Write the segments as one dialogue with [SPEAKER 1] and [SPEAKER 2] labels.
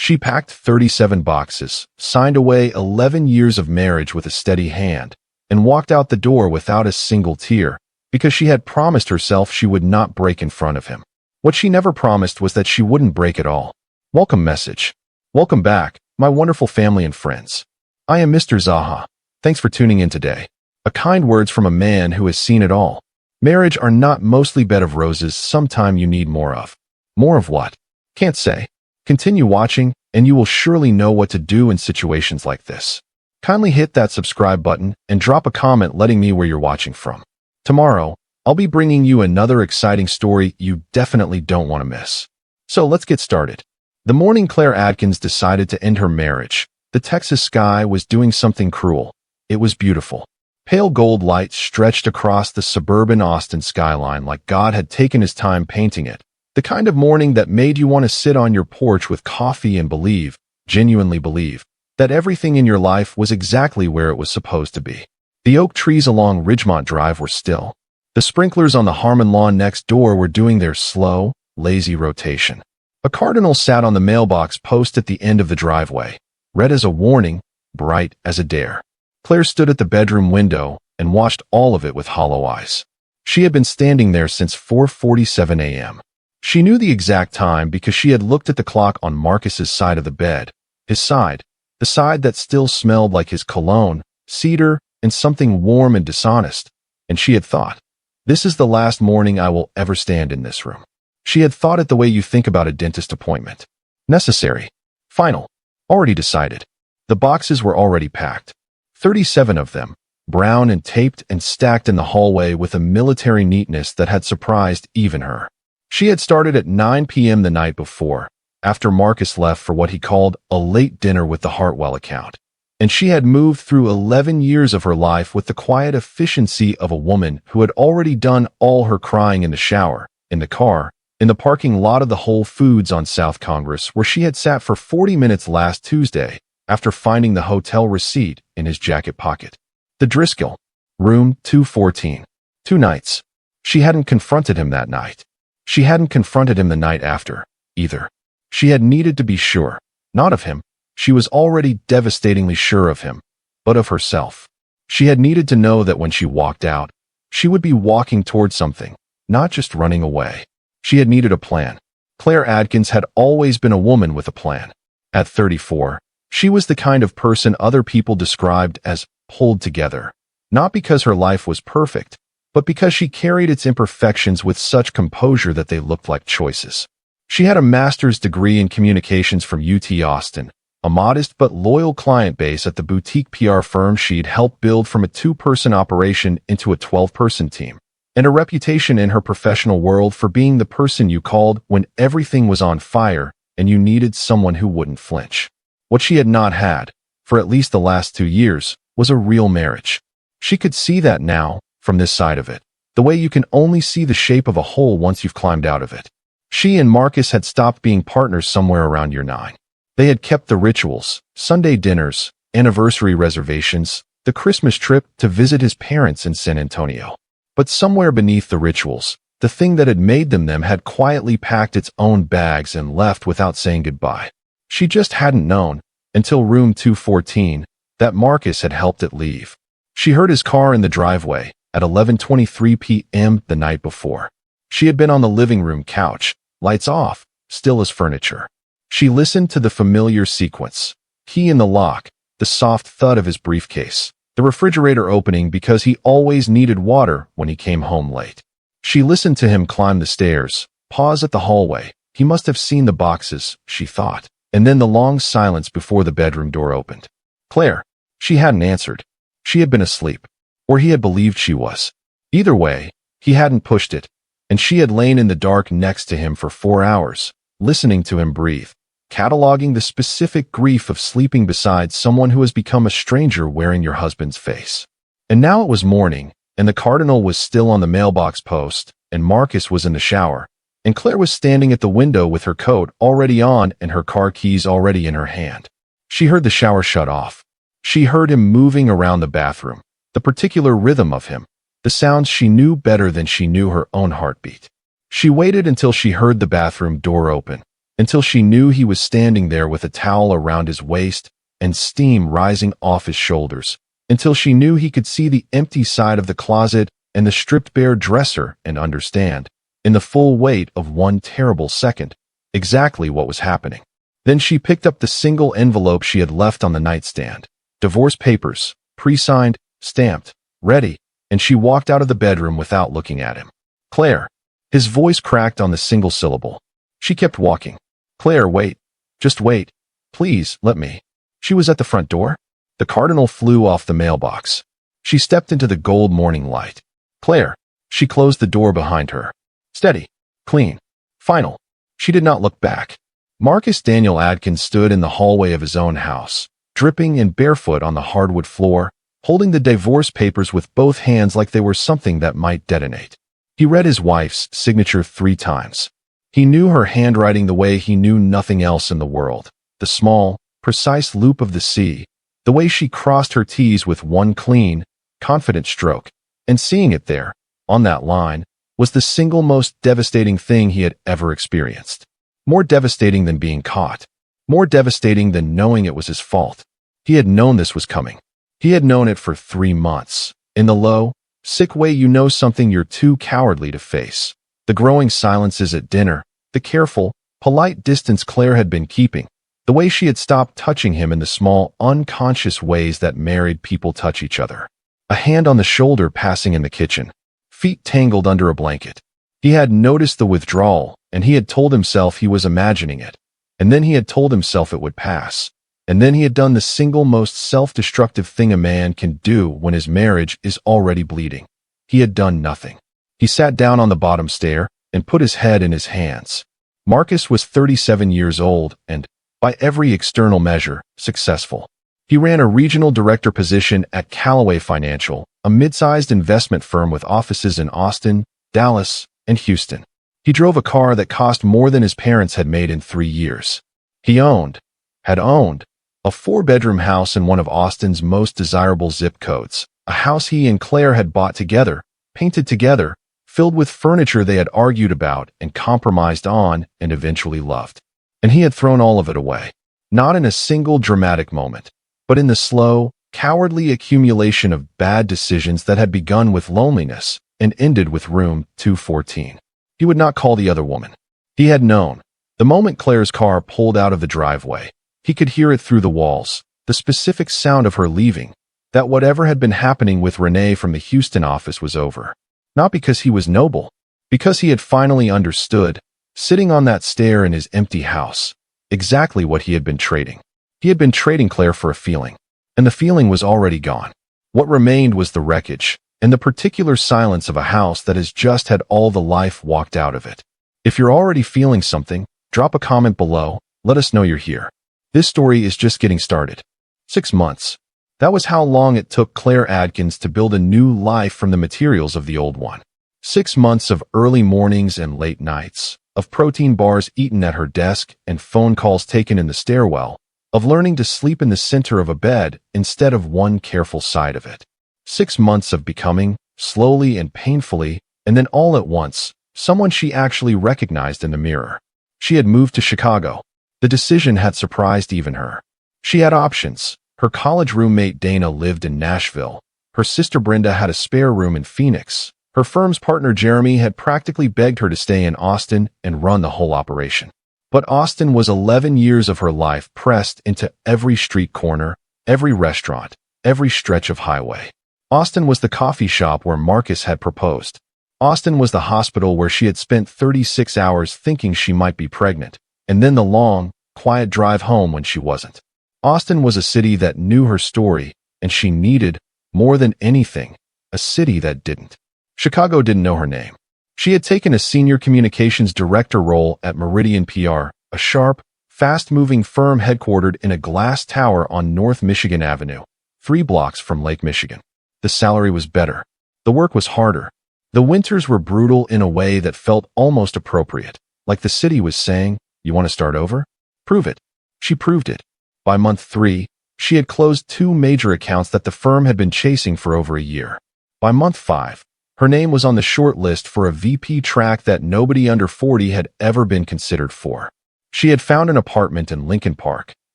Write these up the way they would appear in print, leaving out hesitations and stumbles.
[SPEAKER 1] She packed 37 boxes, signed away 11 years of marriage with a steady hand, and walked out the door without a single tear, because she had promised herself she would not break in front of him. What she never promised was that she wouldn't break at all. Welcome message. Welcome back, my wonderful family and friends. I am Mr. Zaha. Thanks for tuning in today. A kind words from a man who has seen it all. Marriage are not mostly bed of roses. Sometime you need more of. More of what? Can't say. Continue watching, and you will surely know what to do in situations like this. Kindly hit that subscribe button and drop a comment letting me where you're watching from. Tomorrow, I'll be bringing you another exciting story you definitely don't want to miss. So let's get started. The morning Claire Adkins decided to end her marriage, the Texas sky was doing something cruel. It was beautiful. Pale gold light stretched across the suburban Austin skyline like God had taken his time painting it. The kind of morning that made you want to sit on your porch with coffee and believe, genuinely believe, that everything in your life was exactly where it was supposed to be. The oak trees along Ridgemont Drive were still. The sprinklers on the Harmon lawn next door were doing their slow, lazy rotation. A cardinal sat on the mailbox post at the end of the driveway, red as a warning, bright as a dare. Claire stood at the bedroom window and watched all of it with hollow eyes. She had been standing there since 4:47 a.m. She knew the exact time because she had looked at the clock on Marcus's side of the bed, his side, the side that still smelled like his cologne, cedar, and something warm and dishonest, and she had thought, this is the last morning I will ever stand in this room. She had thought it the way you think about a dentist appointment. Necessary. Final. Already decided. The boxes were already packed. 37 of them, brown and taped and stacked in the hallway with a military neatness that had surprised even her. She had started at 9 p.m. the night before, after Marcus left for what he called a late dinner with the Hartwell account. And she had moved through 11 years of her life with the quiet efficiency of a woman who had already done all her crying in the shower, in the car, in the parking lot of the Whole Foods on South Congress, where she had sat for 40 minutes last Tuesday after finding the hotel receipt in his jacket pocket. The Driscoll, room 214. 2 nights. She hadn't confronted him that night. She hadn't confronted him the night after, either. She had needed to be sure, not of him. She was already devastatingly sure of him, but of herself. She had needed to know that when she walked out, she would be walking towards something, not just running away. She had needed a plan. Claire Adkins had always been a woman with a plan. At 34, she was the kind of person other people described as pulled together, not because her life was perfect, but because she carried its imperfections with such composure that they looked like choices. She had a master's degree in communications from UT Austin, a modest but loyal client base at the boutique PR firm she'd helped build from a 2-person operation into a 12-person team, and a reputation in her professional world for being the person you called when everything was on fire and you needed someone who wouldn't flinch. What she had not had, for at least the last 2 years, was a real marriage. She could see that now, from this side of it, the way you can only see the shape of a hole once you've climbed out of it. She and Marcus had stopped being partners somewhere around year 9. They had kept the rituals, Sunday dinners, anniversary reservations, the Christmas trip to visit his parents in San Antonio. But somewhere beneath the rituals, the thing that had made them had quietly packed its own bags and left without saying goodbye. She just hadn't known, until room 214, that Marcus had helped it leave. She heard his car in the driveway at 11:23 p.m. the night before. She had been on the living room couch, lights off, still as furniture. She listened to the familiar sequence, key in the lock, the soft thud of his briefcase, the refrigerator opening because he always needed water when he came home late. She listened to him climb the stairs, pause at the hallway. He must have seen the boxes, she thought, and then the long silence before the bedroom door opened. Claire. She hadn't answered. She had been asleep, or he had believed she was. Either way, he hadn't pushed it, and she had lain in the dark next to him for 4 hours, listening to him breathe, cataloging the specific grief of sleeping beside someone who has become a stranger wearing your husband's face. And now it was morning, and the cardinal was still on the mailbox post, and Marcus was in the shower, and Claire was standing at the window with her coat already on and her car keys already in her hand. She heard the shower shut off. She heard him moving around the bathroom, the particular rhythm of him, the sounds she knew better than she knew her own heartbeat. She waited until she heard the bathroom door open, until she knew he was standing there with a towel around his waist and steam rising off his shoulders, until she knew he could see the empty side of the closet and the stripped-bare dresser and understand, in the full weight of one terrible second, exactly what was happening. Then she picked up the single envelope she had left on the nightstand. Divorce papers, pre-signed, stamped, ready, and she walked out of the bedroom without looking at him. Claire. His voice cracked on the single syllable. She kept walking. Claire, wait. Just wait. Please, let me. She was at the front door. The cardinal flew off the mailbox. She stepped into the gold morning light. Claire. She closed the door behind her. Steady. Clean. Final. She did not look back. Marcus Daniel Adkins stood in the hallway of his own house, dripping and barefoot on the hardwood floor, holding the divorce papers with both hands like they were something that might detonate. He read his wife's signature 3 times. He knew her handwriting the way he knew nothing else in the world, the small, precise loop of the C, the way she crossed her T's with one clean, confident stroke, and seeing it there, on that line, was the single most devastating thing he had ever experienced. More devastating than being caught. More devastating than knowing it was his fault. He had known this was coming. He had known it for 3 months. In the low, sick way you know something you're too cowardly to face. The growing silences at dinner, the careful, polite distance Claire had been keeping, the way she had stopped touching him in the small, unconscious ways that married people touch each other. A hand on the shoulder passing in the kitchen. Feet tangled under a blanket. He had noticed the withdrawal, and he had told himself he was imagining it. And then he had told himself it would pass. And then he had done the single most self-destructive thing a man can do when his marriage is already bleeding. He had done nothing. He sat down on the bottom stair and put his head in his hands. Marcus was 37 years old and, by every external measure, successful. He ran a regional director position at Callaway Financial, a mid-sized investment firm with offices in Austin, Dallas, and Houston. He drove a car that cost more than his parents had made in 3 years. He had owned, a 4-bedroom house in one of Austin's most desirable zip codes, a house he and Claire had bought together, painted together, filled with furniture they had argued about and compromised on and eventually loved. And he had thrown all of it away, not in a single dramatic moment, but in the slow, cowardly accumulation of bad decisions that had begun with loneliness and ended with room 214. He would not call the other woman. He had known. The moment Claire's car pulled out of the driveway, he could hear it through the walls, the specific sound of her leaving, that whatever had been happening with Renee from the Houston office was over. Not because he was noble, because he had finally understood, sitting on that stair in his empty house, exactly what he had been trading. He had been trading Claire for a feeling, and the feeling was already gone. What remained was the wreckage, and the particular silence of a house that has just had all the life walked out of it. If you're already feeling something, drop a comment below, let us know you're here. This story is just getting started. 6 months. That was how long it took Claire Adkins to build a new life from the materials of the old one. 6 months of early mornings and late nights, of protein bars eaten at her desk and phone calls taken in the stairwell, of learning to sleep in the center of a bed instead of one careful side of it. 6 months of becoming, slowly and painfully, and then all at once, someone she actually recognized in the mirror. She had moved to Chicago. The decision had surprised even her. She had options. Her college roommate Dana lived in Nashville. Her sister Brenda had a spare room in Phoenix. Her firm's partner Jeremy had practically begged her to stay in Austin and run the whole operation. But Austin was 11 years of her life pressed into every street corner, every restaurant, every stretch of highway. Austin was the coffee shop where Marcus had proposed. Austin was the hospital where she had spent 36 hours thinking she might be pregnant, and then the long, quiet drive home when she wasn't. Austin was a city that knew her story, and she needed, more than anything, a city that didn't. Chicago didn't know her name. She had taken a senior communications director role at Meridian PR, a sharp, fast-moving firm headquartered in a glass tower on North Michigan Avenue, 3 blocks from Lake Michigan. The salary was better. The work was harder. The winters were brutal in a way that felt almost appropriate, like the city was saying, "You want to start over? Prove it." She proved it. By month 3, she had closed 2 major accounts that the firm had been chasing for over a year. By month 5, her name was on the short list for a VP track that nobody under 40 had ever been considered for. She had found an apartment in Lincoln Park,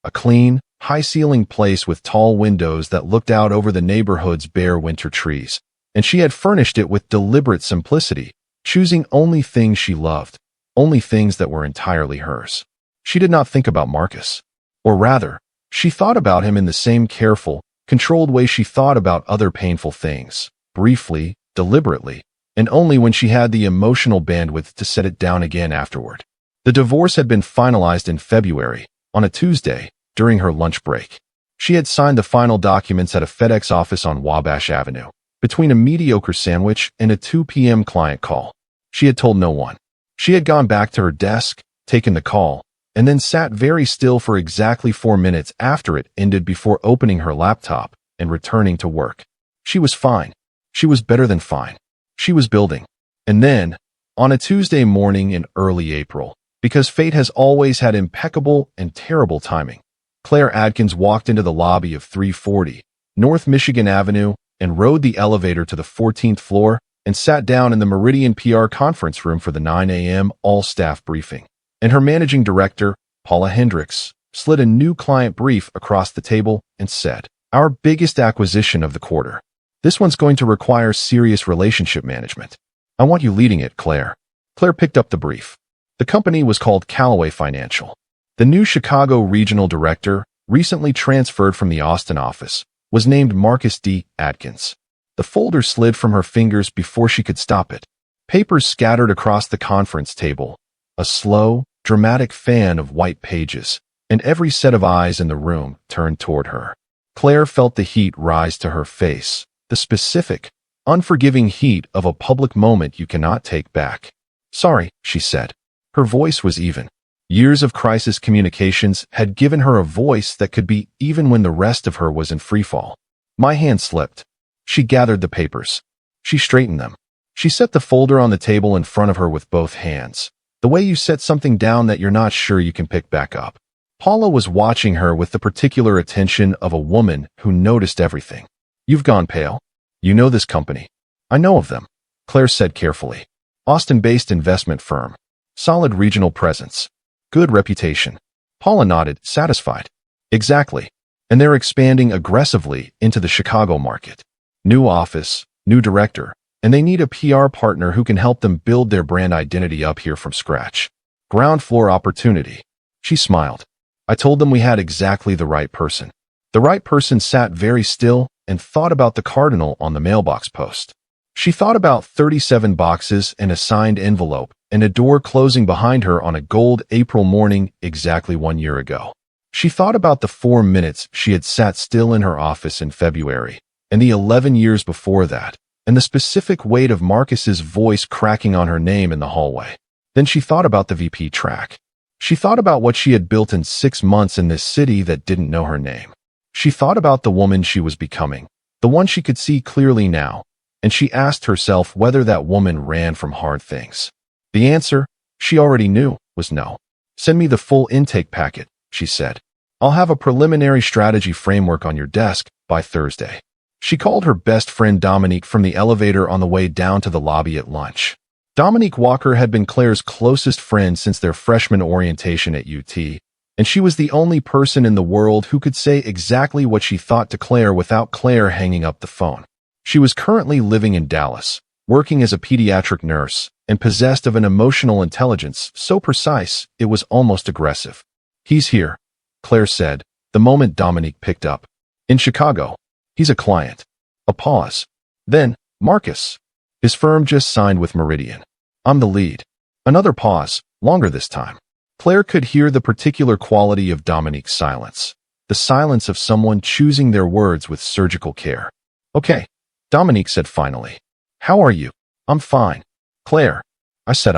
[SPEAKER 1] a clean, high-ceilinged place with tall windows that looked out over the neighborhood's bare winter trees, and she had furnished it with deliberate simplicity, choosing only things she loved, only things that were entirely hers. She did not think about Marcus. Or rather, she thought about him in the same careful, controlled way she thought about other painful things, briefly, deliberately, and only when she had the emotional bandwidth to set it down again afterward. The divorce had been finalized in February, on a Tuesday, during her lunch break. She had signed the final documents at a FedEx office on Wabash Avenue, between a mediocre sandwich and a 2 p.m. client call. She had told no one. She had gone back to her desk, taken the call, and then sat very still for exactly 4 minutes after it ended before opening her laptop and returning to work. She was fine. She was better than fine. She was building. And then, on a Tuesday morning in early April, because fate has always had impeccable and terrible timing, Claire Adkins walked into the lobby of 340 North Michigan Avenue and rode the elevator to the 14th floor and sat down in the Meridian PR conference room for the 9 a.m. all-staff briefing. And her managing director, Paula Hendricks, slid a new client brief across the table and said, "Our biggest acquisition of the quarter. This one's going to require serious relationship management. I want you leading it, Claire." Claire picked up the brief. The company was called Callaway Financial. The new Chicago regional director, recently transferred from the Austin office, was named Marcus D. Adkins. The folder slid from her fingers before she could stop it. Papers scattered across the conference table, a slow, dramatic fan of white pages, and every set of eyes in the room turned toward her. Claire felt the heat rise to her face, the specific, unforgiving heat of a public moment you cannot take back. "Sorry," she said. Her voice was even. Years of crisis communications had given her a voice that could be even when the rest of her was in freefall. My hand slipped. She gathered the papers. She straightened them. She set the folder on the table in front of her with both hands, the way you set something down that you're not sure you can pick back up. Paula was watching her with the particular attention of a woman who noticed everything. "You've gone pale. You know this company." "I know of them," Claire said carefully. "Austin-based investment firm. Solid regional presence. Good reputation." Paula nodded, satisfied. "Exactly. And they're expanding aggressively into the Chicago market. New office, new director, and they need a PR partner who can help them build their brand identity up here from scratch. Ground floor opportunity." She smiled. "I told them we had exactly the right person." The right person sat very still and thought about the cardinal on the mailbox post. She thought about 37 boxes and a signed envelope and a door closing behind her on a gold April morning exactly 1 year ago. She thought about the 4 minutes she had sat still in her office in February, and the 11 years before that, and the specific weight of Marcus's voice cracking on her name in the hallway. Then she thought about the VP track. She thought about what she had built in 6 months in this city that didn't know her name. She thought about the woman she was becoming, the one she could see clearly now, and she asked herself whether that woman ran from hard things. The answer, she already knew, was no. "Send me the full intake packet," she said. "I'll have a preliminary strategy framework on your desk by Thursday." She called her best friend Dominique from the elevator on the way down to the lobby at lunch. Dominique Walker had been Claire's closest friend since their freshman orientation at UT, and she was the only person in the world who could say exactly what she thought to Claire without Claire hanging up the phone. She was currently living in Dallas, working as a pediatric nurse, and possessed of an emotional intelligence so precise it was almost aggressive. "He's here," Claire said, the moment Dominique picked up. "In Chicago. He's a client." A pause. Then, "Marcus. His firm just signed with Meridian. I'm the lead." Another pause, longer this time. Claire could hear the particular quality of Dominique's silence, the silence of someone choosing their words with surgical care. "Okay," Dominique said finally. "How are you?" "I'm fine." "Claire," I said.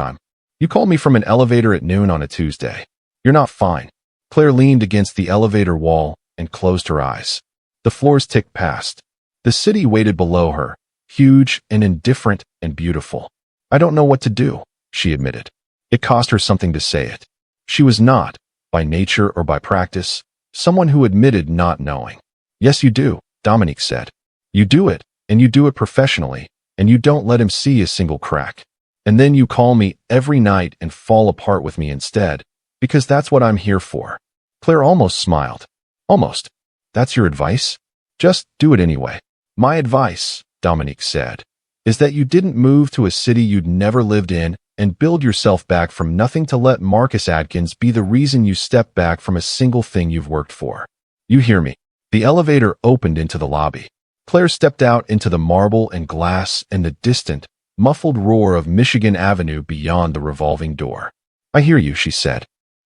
[SPEAKER 1] You called me from an elevator at noon on a Tuesday. You're not fine." Claire leaned against the elevator wall and closed her eyes. The floors ticked past. The city waited below her, huge and indifferent and beautiful. "I don't know what to do," she admitted. It cost her something to say it. She was not, by nature or by practice, someone who admitted not knowing. "Yes, you do," Dominique said. "You do it, and you do it professionally, and you don't let him see a single crack. And then you call me every night and fall apart with me instead. Because that's what I'm here for. Claire almost smiled. Almost. That's your advice? Just do it anyway. My advice, Dominique said, is that you didn't move to a city you'd never lived in and build yourself back from nothing to let Marcus Adkins be the reason you step back from a single thing you've worked for. You hear me? The elevator opened into the lobby. Claire stepped out into the marble and glass and the distant, muffled roar of Michigan Avenue beyond the revolving door. I hear you, she said.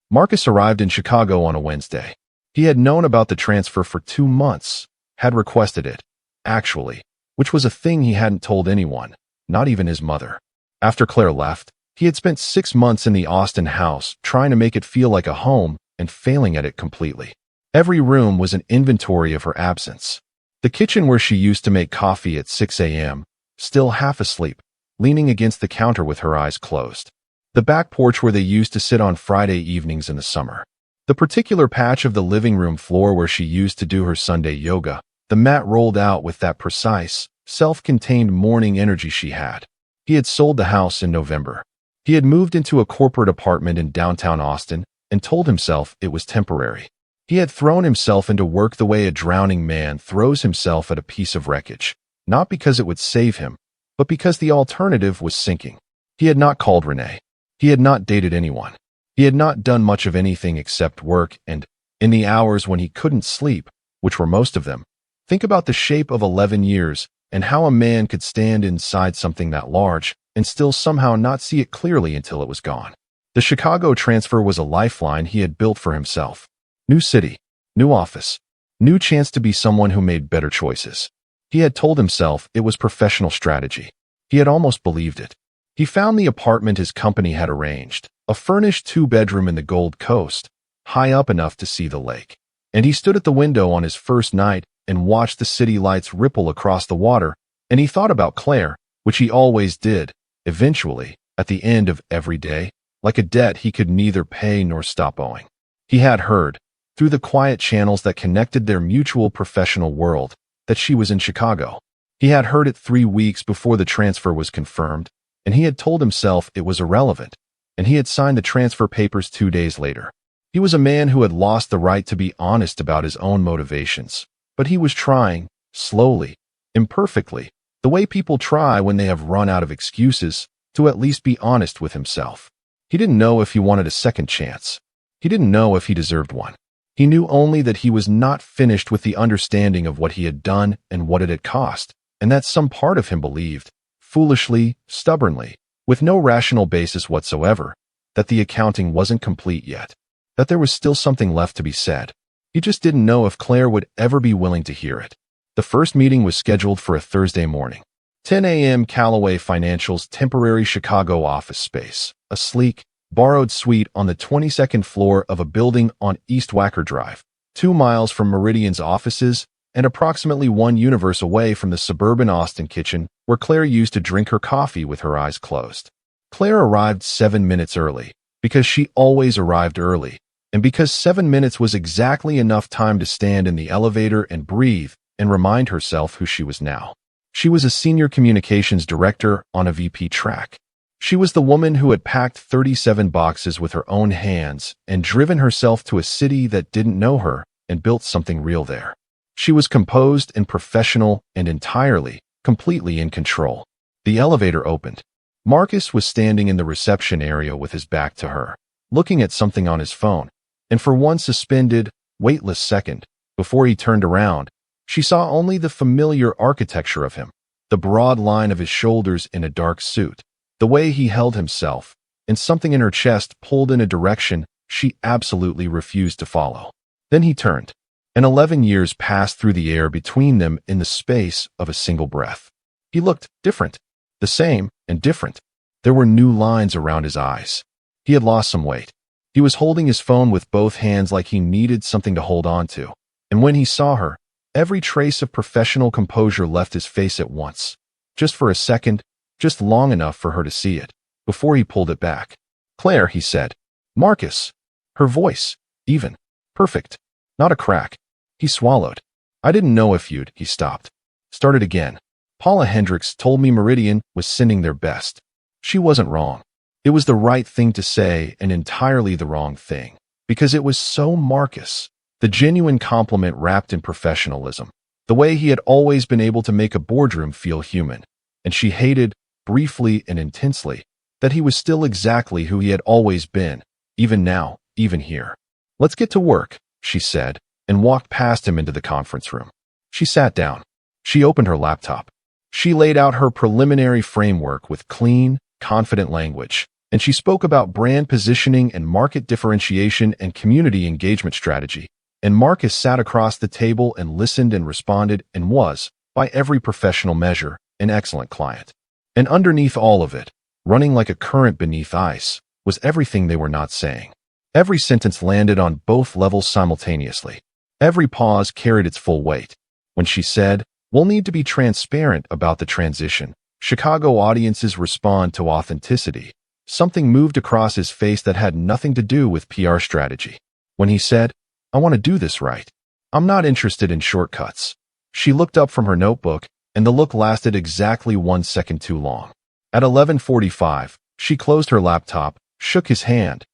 [SPEAKER 1] Marcus arrived in Chicago on a Wednesday. He had known about the transfer for 2 months, had requested it, actually, which was a thing he hadn't told anyone, not even his mother. After Claire left, he had spent 6 months in the Austin house trying to make it feel like a home and failing at it completely. Every room was an inventory of her absence. The kitchen where she used to make coffee at 6 a.m., still half asleep, leaning against the counter with her eyes closed. The back porch where they used to sit on Friday evenings in the summer. The particular patch of the living room floor where she used to do her Sunday yoga, the mat rolled out with that precise, self-contained morning energy she had. He had sold the house in November. He had moved into a corporate apartment in downtown Austin and told himself it was temporary. He had thrown himself into work the way a drowning man throws himself at a piece of wreckage, not because it would save him, but because the alternative was sinking. He had not called Renee. He had not dated anyone. He had not done much of anything except work and, in the hours when he couldn't sleep, which were most of them, think about the shape of 11 years and how a man could stand inside something that large and still somehow not see it clearly until it was gone. The Chicago transfer was a lifeline he had built for himself. New city, new office, new chance to be someone who made better choices. He had told himself it was professional strategy. He had almost believed it. He found the apartment his company had arranged, a furnished 2-bedroom in the Gold Coast, high up enough to see the lake. And he stood at the window on his first night and watched the city lights ripple across the water, and he thought about Claire, which he always did, eventually, at the end of every day, like a debt he could neither pay nor stop owing. He had heard, through the quiet channels that connected their mutual professional world, that she was in Chicago. He had heard it 3 weeks before the transfer was confirmed, and he had told himself it was irrelevant, and he had signed the transfer papers 2 days later. He was a man who had lost the right to be honest about his own motivations, but he was trying, slowly, imperfectly, the way people try when they have run out of excuses, to at least be honest with himself. He didn't know if he wanted a second chance. He didn't know if he deserved one. He knew only that he was not finished with the understanding of what he had done and what it had cost, and that some part of him believed, foolishly, stubbornly, with no rational basis whatsoever, that the accounting wasn't complete yet, that there was still something left to be said. He just didn't know if Claire would ever be willing to hear it. The first meeting was scheduled for a Thursday morning. 10 a.m. Callaway Financial's temporary Chicago office space, a sleek, borrowed suite on the 22nd floor of a building on East Wacker Drive, 2 miles from Meridian's offices and approximately 1 universe away from the suburban Austin kitchen where Claire used to drink her coffee with her eyes closed. Claire arrived 7 minutes early, because she always arrived early, and because 7 minutes was exactly enough time to stand in the elevator and breathe and remind herself who she was now. She was a senior communications director on a VP track. She was the woman who had packed 37 boxes with her own hands and driven herself to a city that didn't know her and built something real there. She was composed and professional and entirely, completely in control. The elevator opened. Marcus was standing in the reception area with his back to her, looking at something on his phone, and for one suspended, weightless second, before he turned around, she saw only the familiar architecture of him, the broad line of his shoulders in a dark suit, the way he held himself, and something in her chest pulled in a direction she absolutely refused to follow. Then he turned, and 11 years passed through the air between them in the space of a single breath. He looked different, the same and different. There were new lines around his eyes. He had lost some weight. He was holding his phone with both hands like he needed something to hold on to, and when he saw her, every trace of professional composure left his face at once, just for a second, just long enough for her to see it, before he pulled it back. "Claire," he said. "Marcus." Her voice, even, perfect, not a crack. He swallowed. "I didn't know if you'd," he stopped. Started again. "Paula Hendricks told me Meridian was sending their best. She wasn't wrong. It was the right thing to say and entirely the wrong thing, because it was so Marcus. The genuine compliment wrapped in professionalism, the way he had always been able to make a boardroom feel human. And she hated, briefly and intensely, that he was still exactly who he had always been, even now, even here. "Let's get to work," she said, and walked past him into the conference room. She sat down. She opened her laptop. She laid out her preliminary framework with clean, confident language, and she spoke about brand positioning and market differentiation and community engagement strategy. And Marcus sat across the table and listened and responded and was, by every professional measure, an excellent client. And underneath all of it, running like a current beneath ice, was everything they were not saying. Every sentence landed on both levels simultaneously. Every pause carried its full weight. When she said, "We'll need to be transparent about the transition. Chicago audiences respond to authenticity," something moved across his face that had nothing to do with PR strategy. When he said, "I want to do this right. I'm not interested in shortcuts," she looked up from her notebook, and the look lasted exactly 1 second too long. At 11:45, she closed her laptop, shook his hand,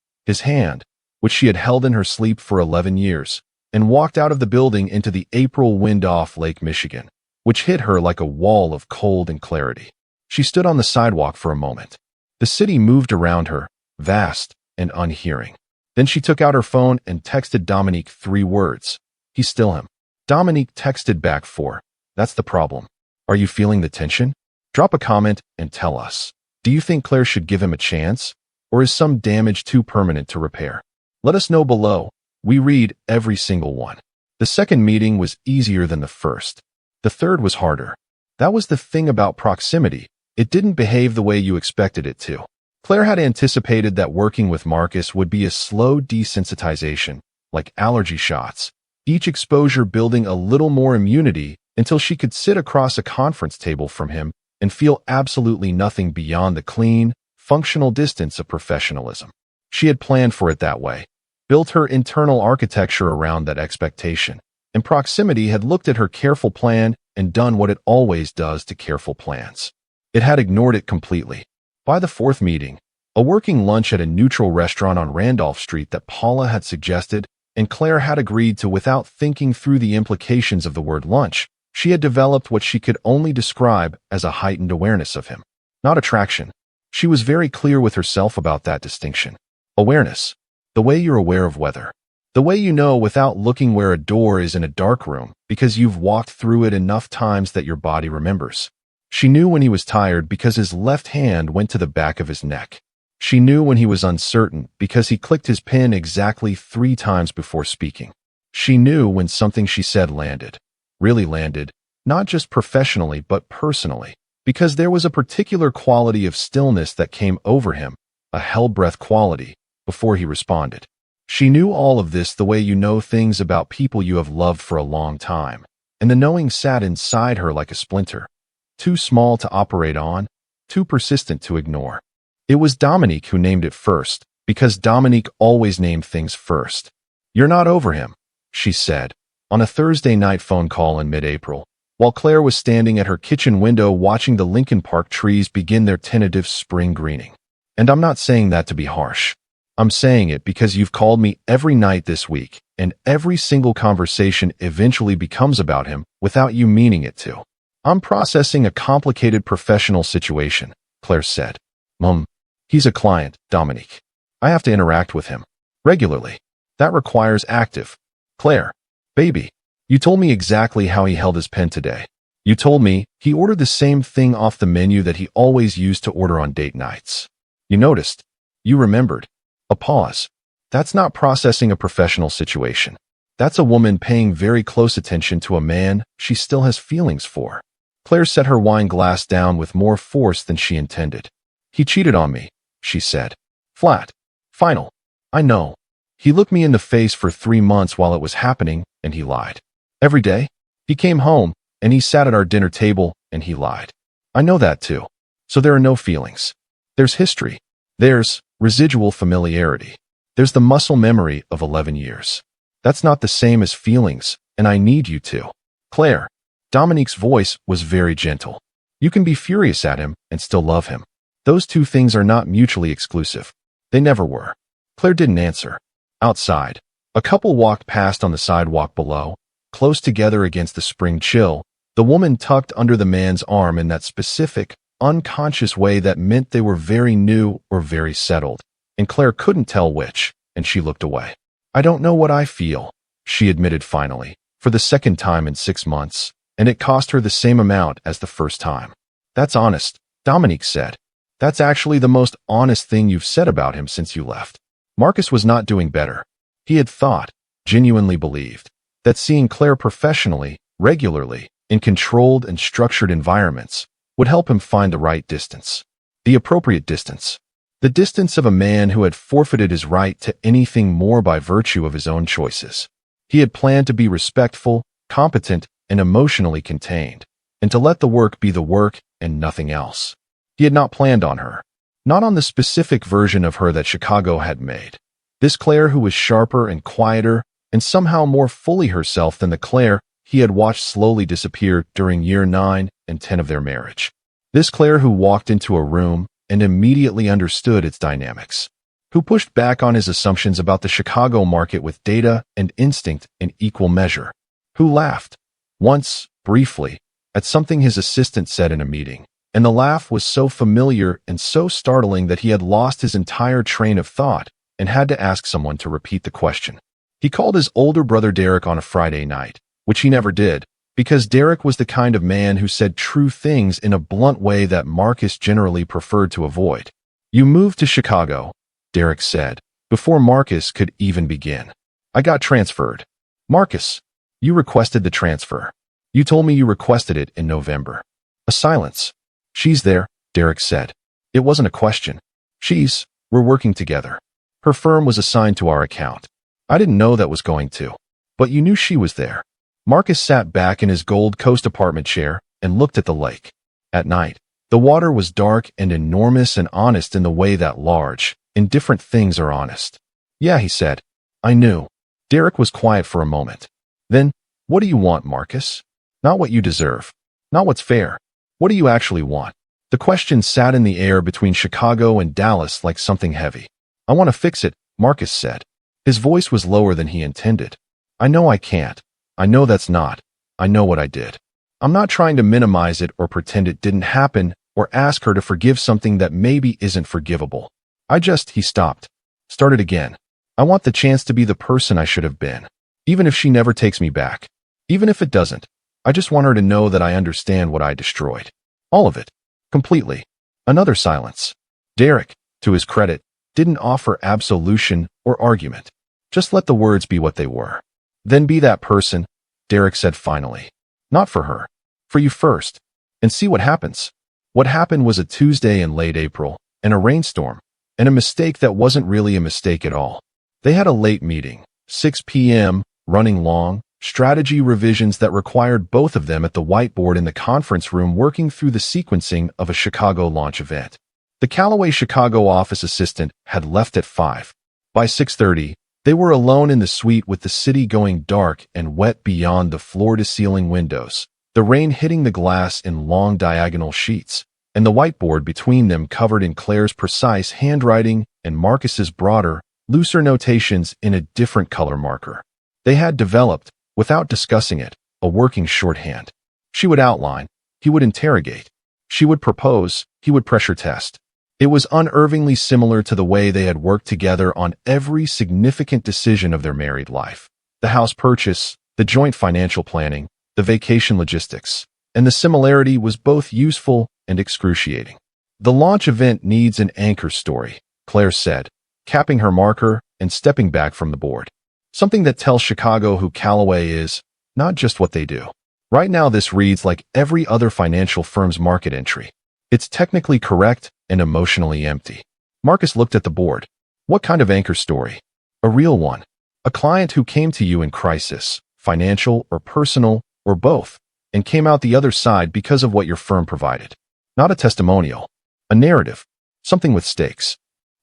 [SPEAKER 1] which she had held in her sleep for 11 years, and walked out of the building into the April wind off Lake Michigan, which hit her like a wall of cold and clarity. She stood on the sidewalk for a moment. The city moved around her, vast and unhearing. Then she took out her phone and texted Dominique 3 words. "He's still him." Dominique texted back 4. "That's the problem. Are you feeling the tension? Drop a comment and tell us. Do you think Claire should give him a chance? Or is some damage too permanent to repair? Let us know below. We read every single one." The second meeting was easier than the first. The third was harder. That was the thing about proximity. It didn't behave the way you expected it to. Claire had anticipated that working with Marcus would be a slow desensitization, like allergy shots, each exposure building a little more immunity until she could sit across a conference table from him and feel absolutely nothing beyond the clean, functional distance of professionalism. She had planned for it that way, built her internal architecture around that expectation, and proximity had looked at her careful plan and done what it always does to careful plans. It had ignored it completely. By the fourth meeting, a working lunch at a neutral restaurant on Randolph Street that Paula had suggested and Claire had agreed to without thinking through the implications of the word lunch, she had developed what she could only describe as a heightened awareness of him. Not attraction. She was very clear with herself about that distinction. Awareness. The way you're aware of weather. The way you know without looking where a door is in a dark room because you've walked through it enough times that your body remembers. She knew when he was tired because his left hand went to the back of his neck. She knew when he was uncertain because he clicked his pen exactly 3 times before speaking. She knew when something she said landed, really landed, not just professionally but personally, because there was a particular quality of stillness that came over him, a hell-breath quality, before he responded. She knew all of this the way you know things about people you have loved for a long time, and the knowing sat inside her like a splinter. Too small to operate on, too persistent to ignore. It was Dominique who named it first, because Dominique always named things first. "You're not over him," she said, on a Thursday night phone call in mid-April, while Claire was standing at her kitchen window watching the Lincoln Park trees begin their tentative spring greening. "And I'm not saying that to be harsh. I'm saying it because you've called me every night this week, and every single conversation eventually becomes about him without you meaning it to." "I'm processing a complicated professional situation," Claire said. He's a client, Dominique. I have to interact with him regularly. That requires active." "Claire, baby, you told me exactly how he held his pen today. You told me he ordered the same thing off the menu that he always used to order on date nights. You noticed. You remembered." A pause. "That's not processing a professional situation. That's a woman paying very close attention to a man she still has feelings for." Claire set her wine glass down with more force than she intended. "He cheated on me," she said. Flat. Final. "I know. He looked me in the face for 3 months while it was happening, and he lied. Every day. He came home, and he sat at our dinner table, and he lied. I know that too. So there are no feelings. There's history. There's residual familiarity. There's the muscle memory of 11 years. That's not the same as feelings, and I need you to." "Claire." Dominique's voice was very gentle. "You can be furious at him and still love him. Those two things are not mutually exclusive. They never were. Claire didn't answer. Outside, a couple walked past on the sidewalk below, close together against the spring chill. The woman tucked under the man's arm in that specific, unconscious way that meant they were very new or very settled, and Claire couldn't tell which, and she looked away. I don't know what I feel, she admitted finally, for the second time in 6 months, and it cost her the same amount as the first time. That's honest, Dominique said. That's actually the most honest thing you've said about him since you left. Marcus was not doing better. He had thought, genuinely believed, that seeing Claire professionally, regularly, in controlled and structured environments, would help him find the right distance. The appropriate distance. The distance of a man who had forfeited his right to anything more by virtue of his own choices. He had planned to be respectful, competent, and emotionally contained, and to let the work be the work and nothing else. He had not planned on her. Not on the specific version of her that Chicago had made. This Claire who was sharper and quieter, and somehow more fully herself than the Claire he had watched slowly disappear during year 9 and 10 of their marriage. This Claire who walked into a room and immediately understood its dynamics. Who pushed back on his assumptions about the Chicago market with data and instinct in equal measure. Who laughed, once, briefly, at something his assistant said in a meeting. And the laugh was so familiar and so startling that he had lost his entire train of thought and had to ask someone to repeat the question. He called his older brother Derek on a Friday night, which he never did, because Derek was the kind of man who said true things in a blunt way that Marcus generally preferred to avoid. You moved to Chicago, Derek said, before Marcus could even begin. I got transferred. Marcus, you requested the transfer. You told me you requested it in November. A silence. She's there, Derek said. It wasn't a question. We're working together. Her firm was assigned to our account. I didn't know that was going to. But you knew she was there. Marcus sat back in his Gold Coast apartment chair and looked at the lake. At night, the water was dark and enormous and honest in the way that large, indifferent things are honest. Yeah, he said. I knew. Derek was quiet for a moment. Then, what do you want, Marcus? Not what you deserve. Not what's fair. What do you actually want? The question sat in the air between Chicago and Dallas like something heavy. I want to fix it, Marcus said. His voice was lower than he intended. I know I can't. I know that's not. I know what I did. I'm not trying to minimize it or pretend it didn't happen or ask her to forgive something that maybe isn't forgivable. He stopped. Started again. I want the chance to be the person I should have been. Even if she never takes me back. Even if it doesn't. I just want her to know that I understand what I destroyed. All of it. Completely. Another silence. Derek, to his credit, didn't offer absolution or argument. Just let the words be what they were. Then be that person, Derek said finally. Not for her. For you first. And see what happens. What happened was a Tuesday in late April, and a rainstorm, and a mistake that wasn't really a mistake at all. They had a late meeting, 6 p.m., running long, strategy revisions that required both of them at the whiteboard in the conference room working through the sequencing of a Chicago launch event. The Callaway Chicago office assistant had left at 5. By 6:30, they were alone in the suite with the city going dark and wet beyond the floor-to-ceiling windows, the rain hitting the glass in long diagonal sheets, and the whiteboard between them covered in Claire's precise handwriting and Marcus's broader, looser notations in a different color marker. They had developed, without discussing it, a working shorthand. She would outline, he would interrogate. She would propose, he would pressure test. It was unervingly similar to the way they had worked together on every significant decision of their married life. The house purchase, the joint financial planning, the vacation logistics. And the similarity was both useful and excruciating. The launch event needs an anchor story, Claire said, capping her marker and stepping back from the board. Something that tells Chicago who Callaway is, not just what they do. Right now this reads like every other financial firm's market entry. It's technically correct and emotionally empty. Marcus looked at the board. What kind of anchor story? A real one. A client who came to you in crisis, financial or personal, or both, and came out the other side because of what your firm provided. Not a testimonial. A narrative. Something with stakes.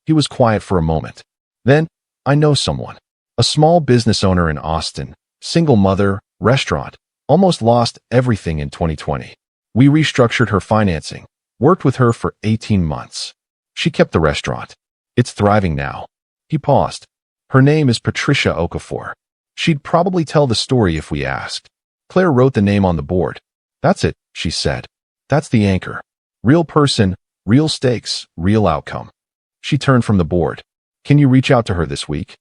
[SPEAKER 1] He was quiet for a moment. Then, I know someone. A small business owner in Austin, single mother, restaurant, almost lost everything in 2020. We restructured her financing, Worked with her for 18 months. She kept the restaurant. It's thriving now. He paused. Her name is Patricia Okafor. She'd probably tell the story if we asked. Claire wrote the name on the board. That's it, she said. That's the anchor. Real person, real stakes, real outcome. She turned from the board. Can you reach out to her this week?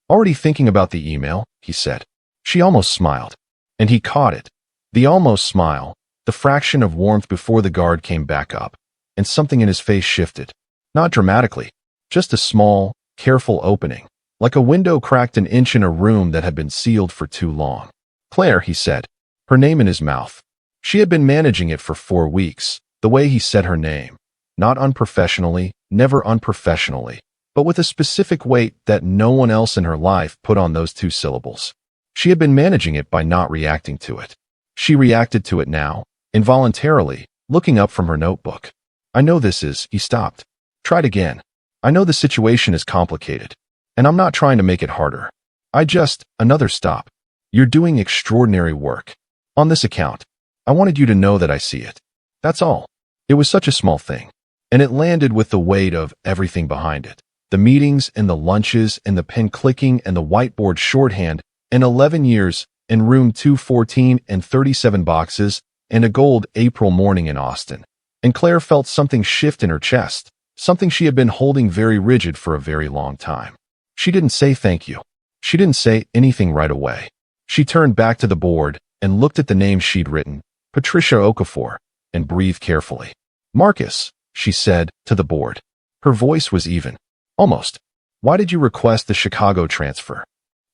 [SPEAKER 1] Already thinking about the email, he said. She almost smiled. And he caught it. The almost smile, the fraction of warmth before the guard came back up, and something in his face shifted. Not dramatically, just a small, careful opening, like a window cracked an inch in a room that had been sealed for too long. Claire, he said, her name in his mouth. She had been managing it for 4 weeks, the way he said her name. Not unprofessionally, never unprofessionally, but with a specific weight that no one else in her life put on those 2 syllables. She had been managing it by not reacting to it. She reacted to it now, involuntarily, looking up from her notebook. I know this is, he stopped. Tried again. I know the situation is complicated, and I'm not trying to make it harder. Another stop. You're doing extraordinary work. On this account, I wanted you to know that I see it. That's all. It was such a small thing, and it landed with the weight of everything behind it. The meetings and the lunches and the pen clicking and the whiteboard shorthand and 11 years in room 214 and 37 boxes and a gold April morning in Austin. And Claire felt something shift in her chest, something she had been holding very rigid for a very long time. She didn't say thank you. She didn't say anything right away. She turned back to the board and looked at the name she'd written, Patricia Okafor, and breathed carefully. Marcus, she said, to the board. Her voice was even. Almost. Why did you request the Chicago transfer?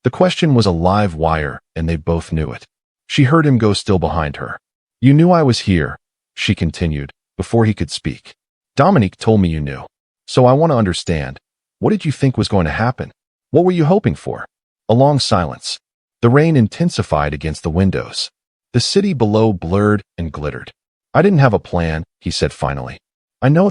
[SPEAKER 1] The question was a live wire, and they both knew it. She heard him go still behind her. You knew I was here, she continued, before he could speak. Dominique told me you knew. So I want to understand. What did you think was going to happen? What were you hoping for? A long silence. The rain intensified against the windows. The city below blurred and glittered. I didn't have a plan, he said finally. I know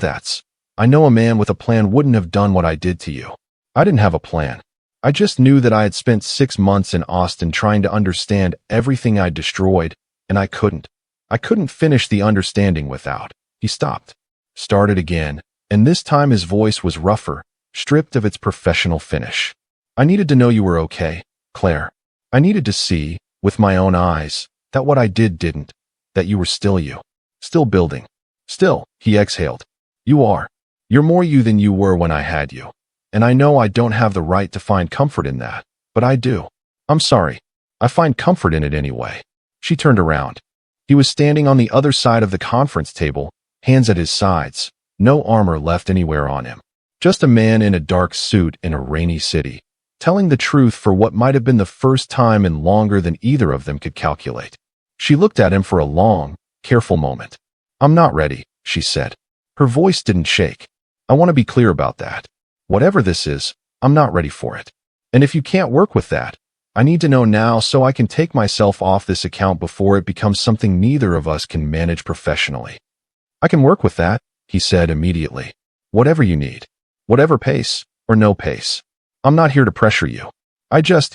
[SPEAKER 1] a man with a plan wouldn't have done what I did to you. I didn't have a plan. I just knew that I had spent 6 months in Austin trying to understand everything I'd destroyed, and I couldn't. I couldn't finish the understanding without. He stopped. Started again, and this time his voice was rougher, stripped of its professional finish. I needed to know you were okay, Claire. I needed to see, with my own eyes, that what I didn't, that you were still you. Still building. Still, he exhaled. You are. You're more you than you were when I had you. And I know I don't have the right to find comfort in that, but I do. I'm sorry. I find comfort in it anyway. She turned around. He was standing on the other side of the conference table, hands at his sides, no armor left anywhere on him. Just a man in a dark suit in a rainy city, telling the truth for what might have been the first time in longer than either of them could calculate. She looked at him for a long, careful moment. I'm not ready, she said. Her voice didn't shake. I want to be clear about that. Whatever this is, I'm not ready for it. And if you can't work with that, I need to know now so I can take myself off this account before it becomes something neither of us can manage professionally. I can work with that, he said immediately. Whatever you need. Whatever pace, or no pace. I'm not here to pressure you.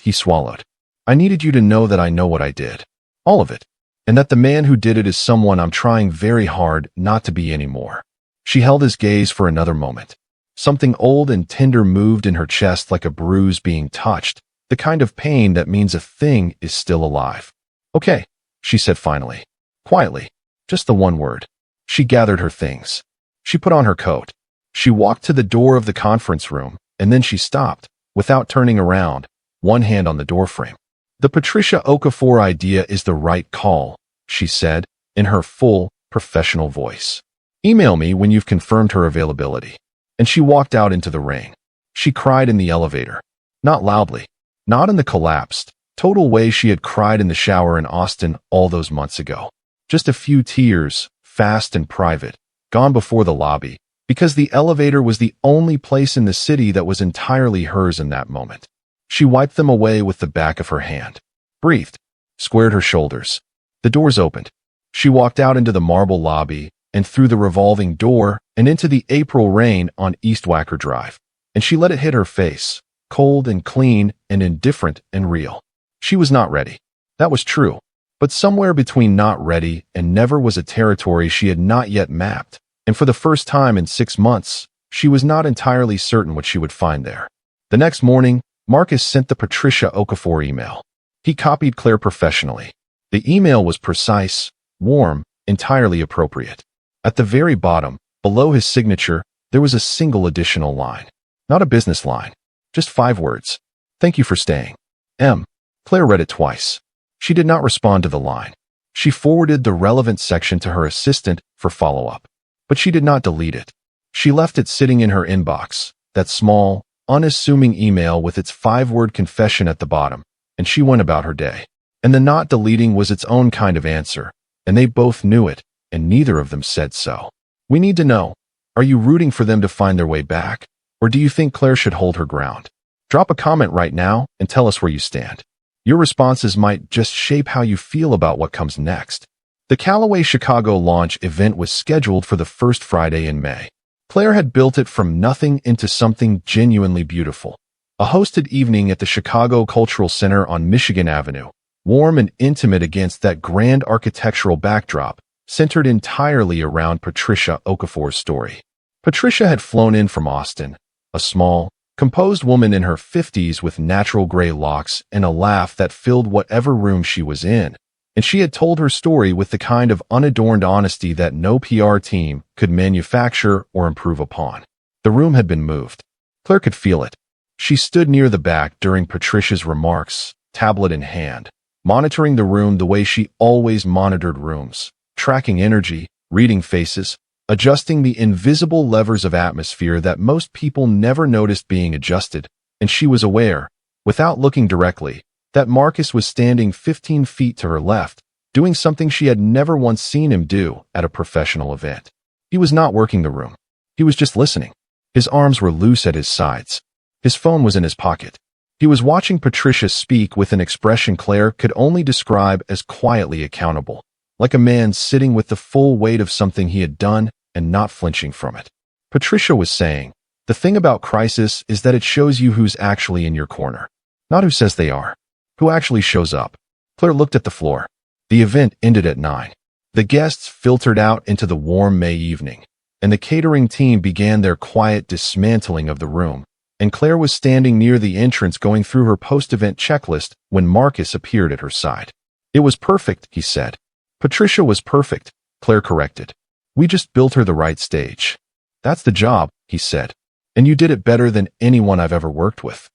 [SPEAKER 1] He swallowed. I needed you to know that I know what I did. All of it. And that the man who did it is someone I'm trying very hard not to be anymore. She held his gaze for another moment. Something old and tender moved in her chest like a bruise being touched, the kind of pain that means a thing is still alive. Okay, she said finally. Quietly. Just the one word. She gathered her things. She put on her coat. She walked to the door of the conference room, and then she stopped, without turning around, one hand on the doorframe. The Patricia Okafor idea is the right call, she said, in her full, professional voice. Email me when you've confirmed her availability. And she walked out into the rain. She cried in the elevator. Not loudly. Not in the collapsed, total way she had cried in the shower in Austin all those months ago. Just a few tears, fast and private, gone before the lobby, because the elevator was the only place in the city that was entirely hers in that moment. She wiped them away with the back of her hand. Breathed. Squared her shoulders. The doors opened. She walked out into the marble lobby, and through the revolving door, and into the April rain on East Wacker Drive. And she let it hit her face, cold and clean and indifferent and real. She was not ready. That was true. But somewhere between not ready and never was a territory she had not yet mapped, and for the first time in 6 months, she was not entirely certain what she would find there. The next morning, Marcus sent the Patricia Okafor email. He copied Claire professionally. The email was precise, warm, entirely appropriate. At the very bottom, below his signature, there was a single additional line. Not a business line. Just 5 words. Thank you for staying. M. Claire read it twice. She did not respond to the line. She forwarded the relevant section to her assistant for follow-up. But she did not delete it. She left it sitting in her inbox, that small, unassuming email with its 5-word confession at the bottom, and she went about her day. And the not deleting was its own kind of answer, and they both knew it, and neither of them said so. We need to know, are you rooting for them to find their way back, or do you think Claire should hold her ground? Drop a comment right now and tell us where you stand. Your responses might just shape how you feel about what comes next. The Callaway Chicago launch event was scheduled for the first Friday in May. Claire had built it from nothing into something genuinely beautiful. A hosted evening at the Chicago Cultural Center on Michigan Avenue, warm and intimate against that grand architectural backdrop, centered entirely around Patricia Okafor's story. Patricia had flown in from Austin, a small, composed woman in her 50s with natural gray locks and a laugh that filled whatever room she was in, and she had told her story with the kind of unadorned honesty that no PR team could manufacture or improve upon. The room had been moved. Claire could feel it. She stood near the back during Patricia's remarks, tablet in hand, monitoring the room the way she always monitored rooms, tracking energy, reading faces, adjusting the invisible levers of atmosphere that most people never noticed being adjusted, and she was aware, without looking directly, that Marcus was standing 15 feet to her left, doing something she had never once seen him do at a professional event. He was not working the room. He was just listening. His arms were loose at his sides. His phone was in his pocket. He was watching Patricia speak with an expression Claire could only describe as quietly accountable, like a man sitting with the full weight of something he had done and not flinching from it. Patricia was saying, the thing about crisis is that it shows you who's actually in your corner, not who says they are, who actually shows up. Claire looked at the floor. The event ended at 9. The guests filtered out into the warm May evening, and the catering team began their quiet dismantling of the room, and Claire was standing near the entrance going through her post-event checklist when Marcus appeared at her side. It was perfect, he said. Patricia was perfect, Claire corrected. We just built her the right stage. That's the job, he said. And you did it better than anyone I've ever worked with.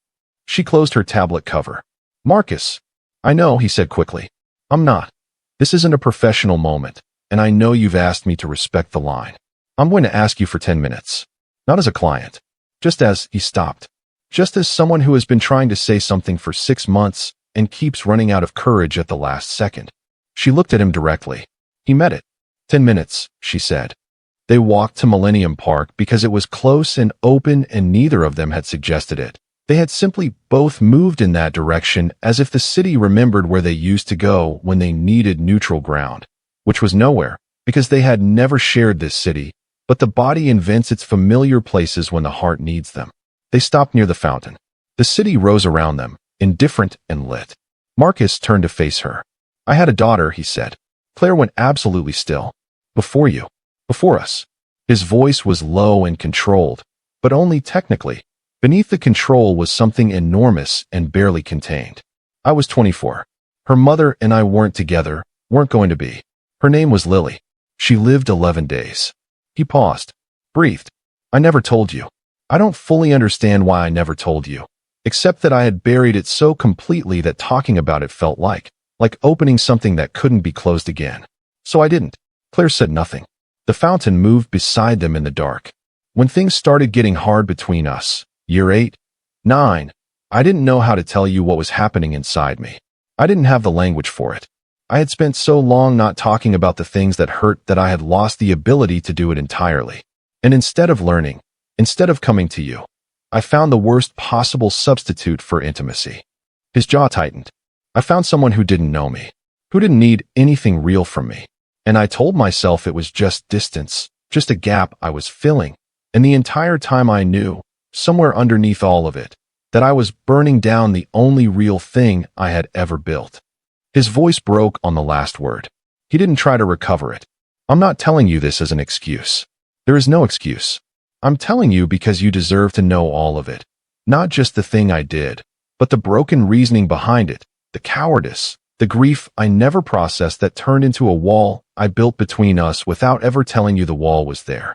[SPEAKER 1] She closed her tablet cover. Marcus, I know, he said quickly. I'm not. This isn't a professional moment, and I know you've asked me to respect the line. I'm going to ask you for 10 minutes. Not as a client. Just as, he stopped. Just as someone who has been trying to say something for 6 months and keeps running out of courage at the last second. She looked at him directly. He met it. 10 minutes, she said. They walked to Millennium Park because it was close and open and neither of them had suggested it. They had simply both moved in that direction as if the city remembered where they used to go when they needed neutral ground, which was nowhere, because they had never shared this city, but the body invents its familiar places when the heart needs them. They stopped near the fountain. The city rose around them, indifferent and lit. Marcus turned to face her. I had a daughter, he said. Claire went absolutely still. Before you. Before us. His voice was low and controlled, but only technically. Beneath the control was something enormous and barely contained. I was 24. Her mother and I weren't together, weren't going to be. Her name was Lily. She lived 11 days. He paused, breathed. I never told you. I don't fully understand why I never told you, except that I had buried it so completely that talking about it felt like opening something that couldn't be closed again. So I didn't. Claire said nothing. The fountain moved beside them in the dark. When things started getting hard between us, year 8, 9, I didn't know how to tell you what was happening inside me. I didn't have the language for it. I had spent so long not talking about the things that hurt that I had lost the ability to do it entirely. And instead of learning, instead of coming to you, I found the worst possible substitute for intimacy. His jaw tightened. I found someone who didn't know me, who didn't need anything real from me. And I told myself it was just distance, just a gap I was filling. And the entire time I knew, somewhere underneath all of it, that I was burning down the only real thing I had ever built. His voice broke on the last word. He didn't try to recover it. I'm not telling you this as an excuse. There is no excuse. I'm telling you because you deserve to know all of it. Not just the thing I did, but the broken reasoning behind it, the cowardice, the grief I never processed that turned into a wall I built between us without ever telling you the wall was there.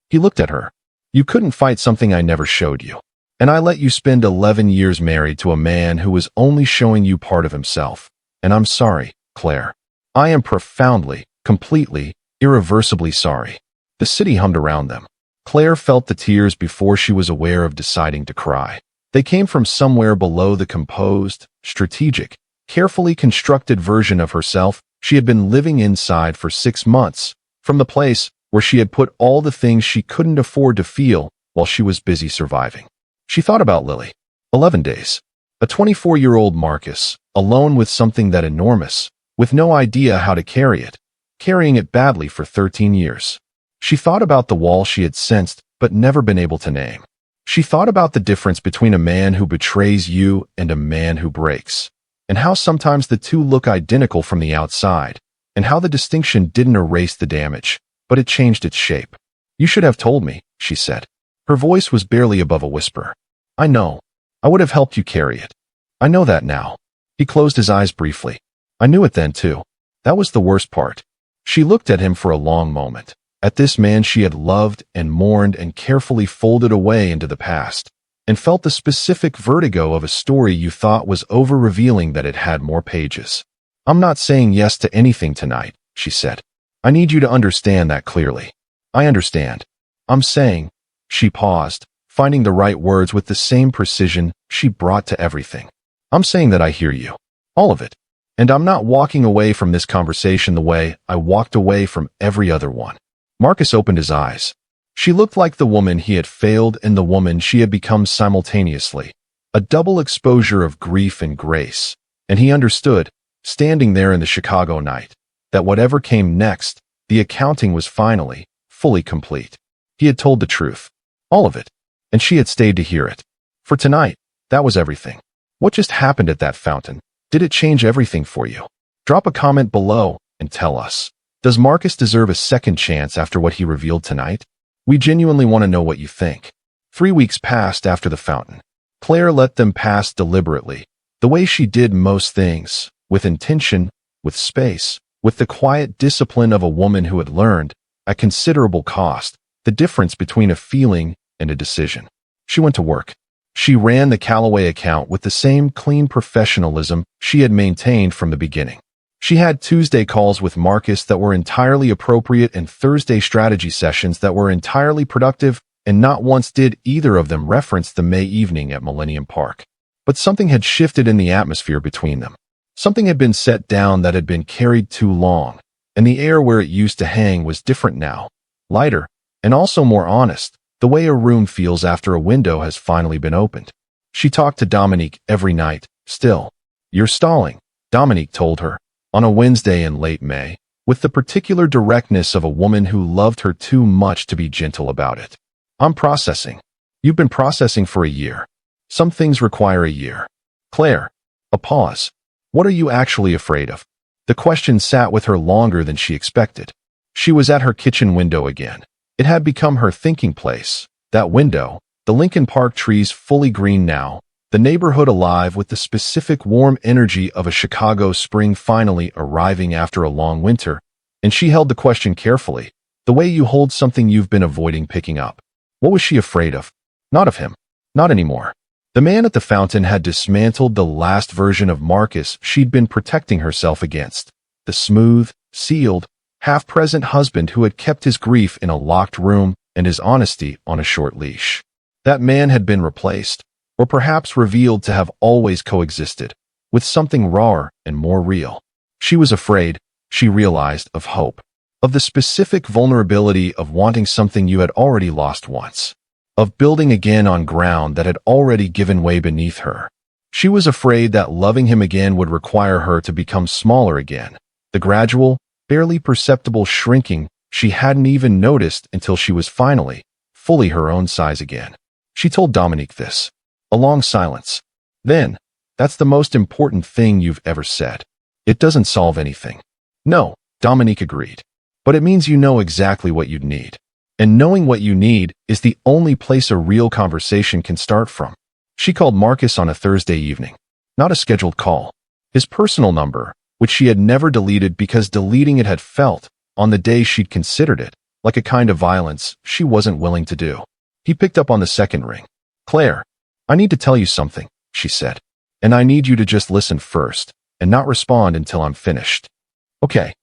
[SPEAKER 1] He looked at her. You couldn't fight something I never showed you. And I let you spend 11 years married to a man who was only showing you part of himself. And I'm sorry, Claire. I am profoundly, completely, irreversibly sorry. The city hummed around them. Claire felt the tears before she was aware of deciding to cry. They came from somewhere below the composed, strategic, carefully constructed version of herself she had been living inside for 6 months, from the place where she had put all the things she couldn't afford to feel while she was busy surviving. She thought about Lily. 11 days. A 24-year-old Marcus, alone with something that enormous, with no idea how to carry it, carrying it badly for 13 years. She thought about the wall she had sensed but never been able to name. She thought about the difference between a man who betrays you and a man who breaks, and how sometimes the two look identical from the outside, and how the distinction didn't erase the damage, but it changed its shape. You should have told me, she said. Her voice was barely above a whisper. I know. I would have helped you carry it. I know that now. He closed his eyes briefly. I knew it then too. That was the worst part. She looked at him for a long moment, at this man she had loved and mourned and carefully folded away into the past, and felt the specific vertigo of a story you thought was over-revealing that it had more pages. I'm not saying yes to anything tonight, she said. I need you to understand that clearly. I understand. I'm saying, she paused, finding the right words with the same precision she brought to everything. I'm saying that I hear you. All of it. And I'm not walking away from this conversation the way I walked away from every other one. Marcus opened his eyes. She looked like the woman he had failed and the woman she had become simultaneously, a double exposure of grief and grace. And he understood, standing there in the Chicago night, that whatever came next, the accounting was finally, fully complete. He had told the truth. All of it. And she had stayed to hear it. For tonight, that was everything. What just happened at that fountain? Did it change everything for you? Drop a comment below and tell us. Does Marcus deserve a second chance after what he revealed tonight? We genuinely want to know what you think. 3 weeks passed after the fountain. Claire let them pass deliberately, the way she did most things, with intention, with space, with the quiet discipline of a woman who had learned, at considerable cost, the difference between a feeling and a decision. She went to work. She ran the Callaway account with the same clean professionalism she had maintained from the beginning. She had Tuesday calls with Marcus that were entirely appropriate and Thursday strategy sessions that were entirely productive, and not once did either of them reference the May evening at Millennium Park. But something had shifted in the atmosphere between them. Something had been set down that had been carried too long, and the air where it used to hang was different now, lighter, and also more honest, the way a room feels after a window has finally been opened. She talked to Dominique every night, still. You're stalling, Dominique told her, on a Wednesday in late May, with the particular directness of a woman who loved her too much to be gentle about it. I'm processing. You've been processing for a year. Some things require a year. Claire. A pause. What are you actually afraid of? The question sat with her longer than she expected. She was at her kitchen window again. It had become her thinking place. That window, the Lincoln Park trees fully green now, the neighborhood alive with the specific warm energy of a Chicago spring finally arriving after a long winter, and she held the question carefully, the way you hold something you've been avoiding picking up. What was she afraid of? Not of him. Not anymore. The man at the fountain had dismantled the last version of Marcus she'd been protecting herself against. The smooth, sealed, half-present husband who had kept his grief in a locked room and his honesty on a short leash. That man had been replaced, or perhaps revealed to have always coexisted, with something rawer and more real. She was afraid, she realized, of hope, of the specific vulnerability of wanting something you had already lost once, of building again on ground that had already given way beneath her. She was afraid that loving him again would require her to become smaller again, the gradual, barely perceptible shrinking she hadn't even noticed until she was finally, fully her own size again. She told Dominique this. A long silence. Then, that's the most important thing you've ever said. It doesn't solve anything. No, Dominique agreed. But it means you know exactly what you'd need. And knowing what you need is the only place a real conversation can start from. She called Marcus on a Thursday evening. Not a scheduled call. His personal number, which she had never deleted because deleting it had felt, on the day she'd considered it, like a kind of violence she wasn't willing to do. He picked up on the second ring. "Claire, I need to tell you something," she said. "And I need you to just listen first, and not respond until I'm finished." "Okay."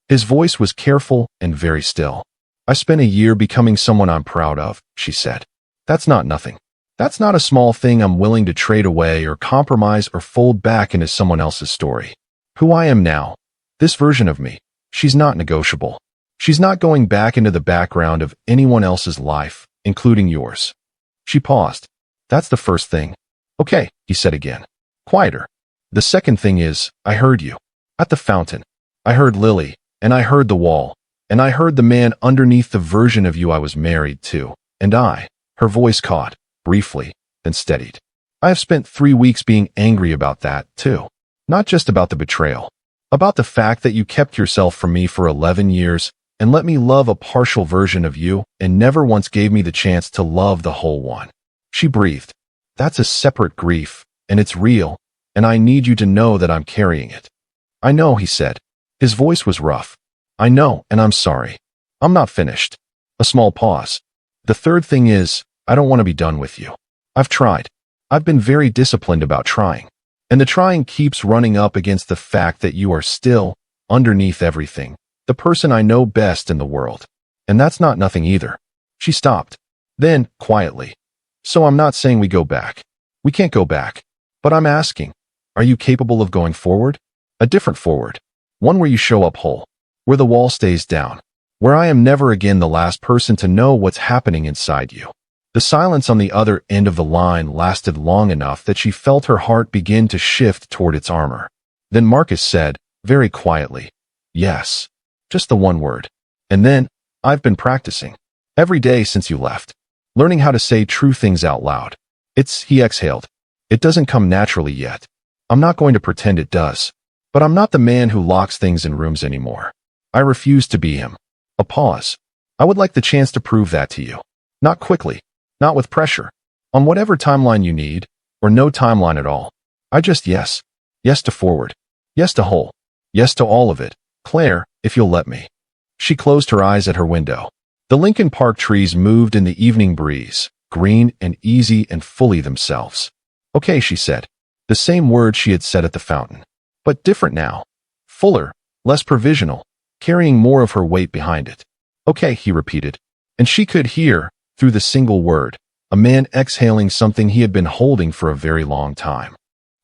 [SPEAKER 1] His voice was careful and very still. "I spent a year becoming someone I'm proud of," she said. "That's not nothing. That's not a small thing I'm willing to trade away or compromise or fold back into someone else's story. Who I am now, this version of me, she's not negotiable. She's not going back into the background of anyone else's life, including yours." She paused. "That's the first thing." "Okay," he said again. Quieter. "The second thing is, I heard you. At the fountain. I heard Lily, and I heard the wall, and I heard the man underneath the version of you I was married to, and her voice caught, briefly, then steadied. "I have spent 3 weeks being angry about that, too. Not just about the betrayal. About the fact that you kept yourself from me for 11 years and let me love a partial version of you and never once gave me the chance to love the whole one." She breathed. "That's a separate grief, and it's real, and I need you to know that I'm carrying it." "I know," he said. His voice was rough. "I know, and I'm sorry. I'm not finished." A small pause. "The third thing is, I don't want to be done with you. I've tried. I've been very disciplined about trying. And the trying keeps running up against the fact that you are still, underneath everything, the person I know best in the world. And that's not nothing either." She stopped. Then, quietly, "So I'm not saying we go back. We can't go back. But I'm asking, are you capable of going forward? A different forward. One where you show up whole. Where the wall stays down. Where I am never again the last person to know what's happening inside you." The silence on the other end of the line lasted long enough that she felt her heart begin to shift toward its armor. Then Marcus said, very quietly, "Yes." Just the one word. "And then, I've been practicing. Every day since you left. Learning how to say true things out loud. He exhaled. "It doesn't come naturally yet. I'm not going to pretend it does. But I'm not the man who locks things in rooms anymore. I refuse to be him." A pause. "I would like the chance to prove that to you. Not quickly. Not with pressure. On whatever timeline you need, or no timeline at all. Yes. Yes to forward. Yes to whole. Yes to all of it. Claire, if you'll let me." She closed her eyes at her window. The Lincoln Park trees moved in the evening breeze, green and easy and fully themselves. "Okay," she said. The same word she had said at the fountain. But different now. Fuller, less provisional, carrying more of her weight behind it. "Okay," he repeated. And she could hear, through the single word, a man exhaling something he had been holding for a very long time.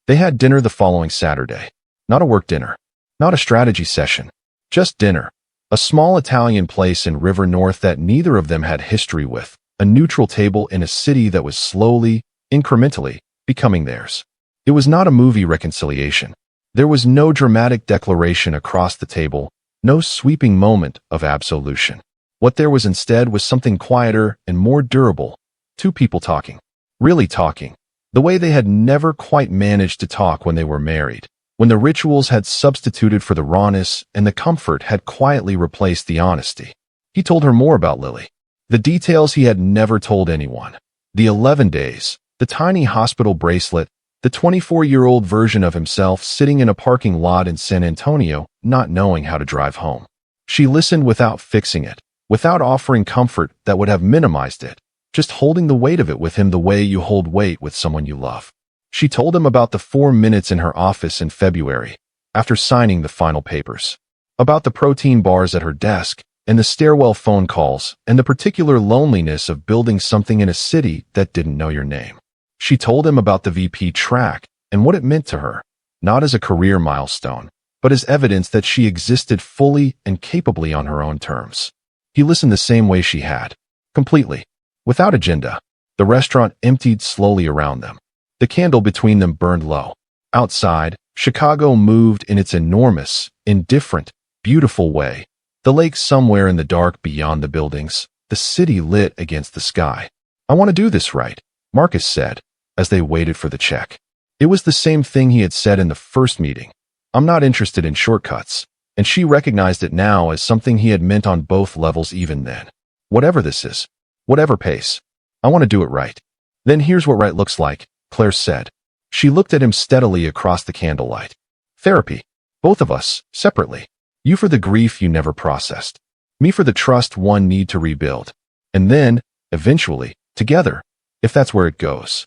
[SPEAKER 1] They had dinner the following Saturday. Not a work dinner. Not a strategy session. Just dinner. A small Italian place in River North that neither of them had history with. A neutral table in a city that was slowly, incrementally, becoming theirs. It was not a movie reconciliation. There was no dramatic declaration across the table, no sweeping moment of absolution. What there was instead was something quieter and more durable. Two people talking. Really talking. The way they had never quite managed to talk when they were married. When the rituals had substituted for the rawness and the comfort had quietly replaced the honesty. He told her more about Lily. The details he had never told anyone. The 11 days. The tiny hospital bracelet. The 24-year-old version of himself sitting in a parking lot in San Antonio, not knowing how to drive home. She listened without fixing it. Without offering comfort that would have minimized it, just holding the weight of it with him the way you hold weight with someone you love. She told him about the 4 minutes in her office in February, after signing the final papers. About the protein bars at her desk, and the stairwell phone calls, and the particular loneliness of building something in a city that didn't know your name. She told him about the VP track, and what it meant to her, not as a career milestone, but as evidence that she existed fully and capably on her own terms. He listened the same way she had. Completely. Without agenda. The restaurant emptied slowly around them. The candle between them burned low. Outside, Chicago moved in its enormous, indifferent, beautiful way. The lake somewhere in the dark beyond the buildings. The city lit against the sky. "I want to do this right," Marcus said, as they waited for the check. It was the same thing he had said in the first meeting. "I'm not interested in shortcuts." And she recognized it now as something he had meant on both levels even then. Whatever this is. Whatever pace. I want to do it right. Then here's what right looks like, Claire said. She looked at him steadily across the candlelight. Therapy. Both of us, separately. You for the grief you never processed. Me for the trust one need to rebuild. And then, eventually, together, if that's where it goes.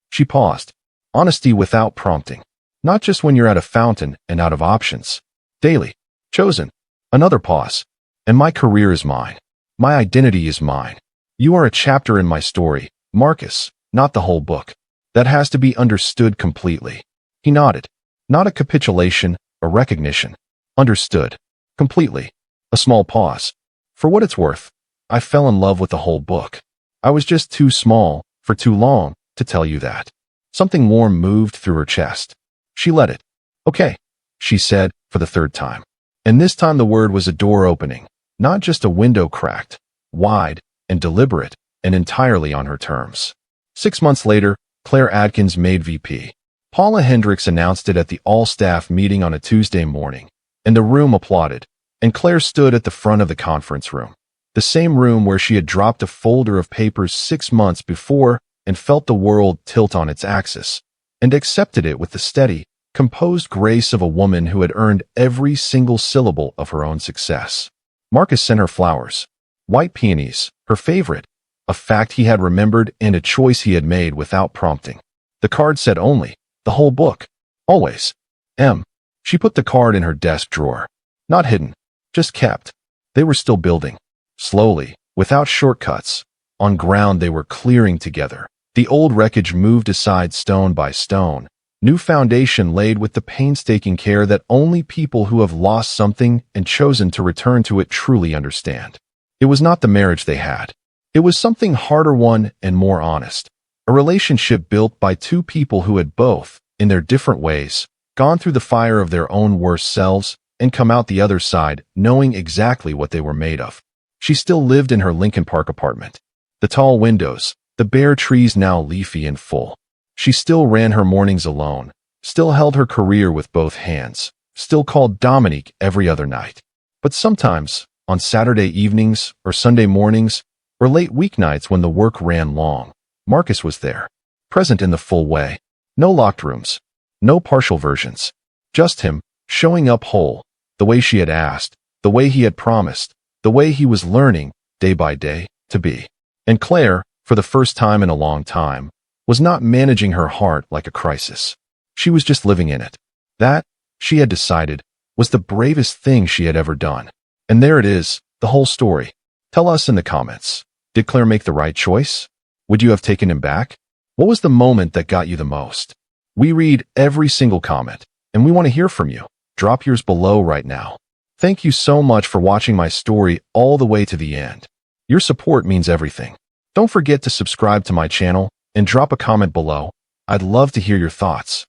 [SPEAKER 1] She paused. Honesty without prompting. Not just when you're at a fountain and out of options. Daily. Chosen. Another pause. And my career is mine. My identity is mine. You are a chapter in my story, Marcus, not the whole book. That has to be understood completely. He nodded. Not a capitulation, a recognition. Understood. Completely. A small pause. For what it's worth, I fell in love with the whole book. I was just too small, for too long, to tell you that. Something warm moved through her chest. She let it. Okay, she said, for the third time. And this time the word was a door opening, not just a window cracked, wide and deliberate, and entirely on her terms. 6 months later, Claire Adkins made VP. Paula Hendricks announced it at the all-staff meeting on a Tuesday morning, and the room applauded, and Claire stood at the front of the conference room, the same room where she had dropped a folder of papers 6 months before and felt the world tilt on its axis, and accepted it with the steady, composed grace of a woman who had earned every single syllable of her own success. Marcus sent her flowers. White peonies, her favorite, a fact he had remembered and a choice he had made without prompting. The card said only, the whole book. Always. M. She put the card in her desk drawer. Not hidden. Just kept. They were still building. Slowly, without shortcuts. On ground they were clearing together. The old wreckage moved aside stone by stone. New foundation laid with the painstaking care that only people who have lost something and chosen to return to it truly understand. It was not the marriage they had. It was something harder won and more honest. A relationship built by two people who had both, in their different ways, gone through the fire of their own worst selves and come out the other side knowing exactly what they were made of. She still lived in her Lincoln Park apartment. The tall windows, the bare trees now leafy and full. She still ran her mornings alone, still held her career with both hands, still called Dominique every other night. But sometimes, on Saturday evenings or Sunday mornings or late weeknights when the work ran long, Marcus was there, present in the full way. No locked rooms, no partial versions. Just him, showing up whole, the way she had asked, the way he had promised, the way he was learning, day by day, to be. And Claire, for the first time in a long time, was not managing her heart like a crisis. She was just living in it. That, she had decided, was the bravest thing she had ever done. And there it is, the whole story. Tell us in the comments. Did Claire make the right choice? Would you have taken him back? What was the moment that got you the most? We read every single comment, and we want to hear from you. Drop yours below right now. Thank you so much for watching my story all the way to the end. Your support means everything. Don't forget to subscribe to my channel and drop a comment below. I'd love to hear your thoughts.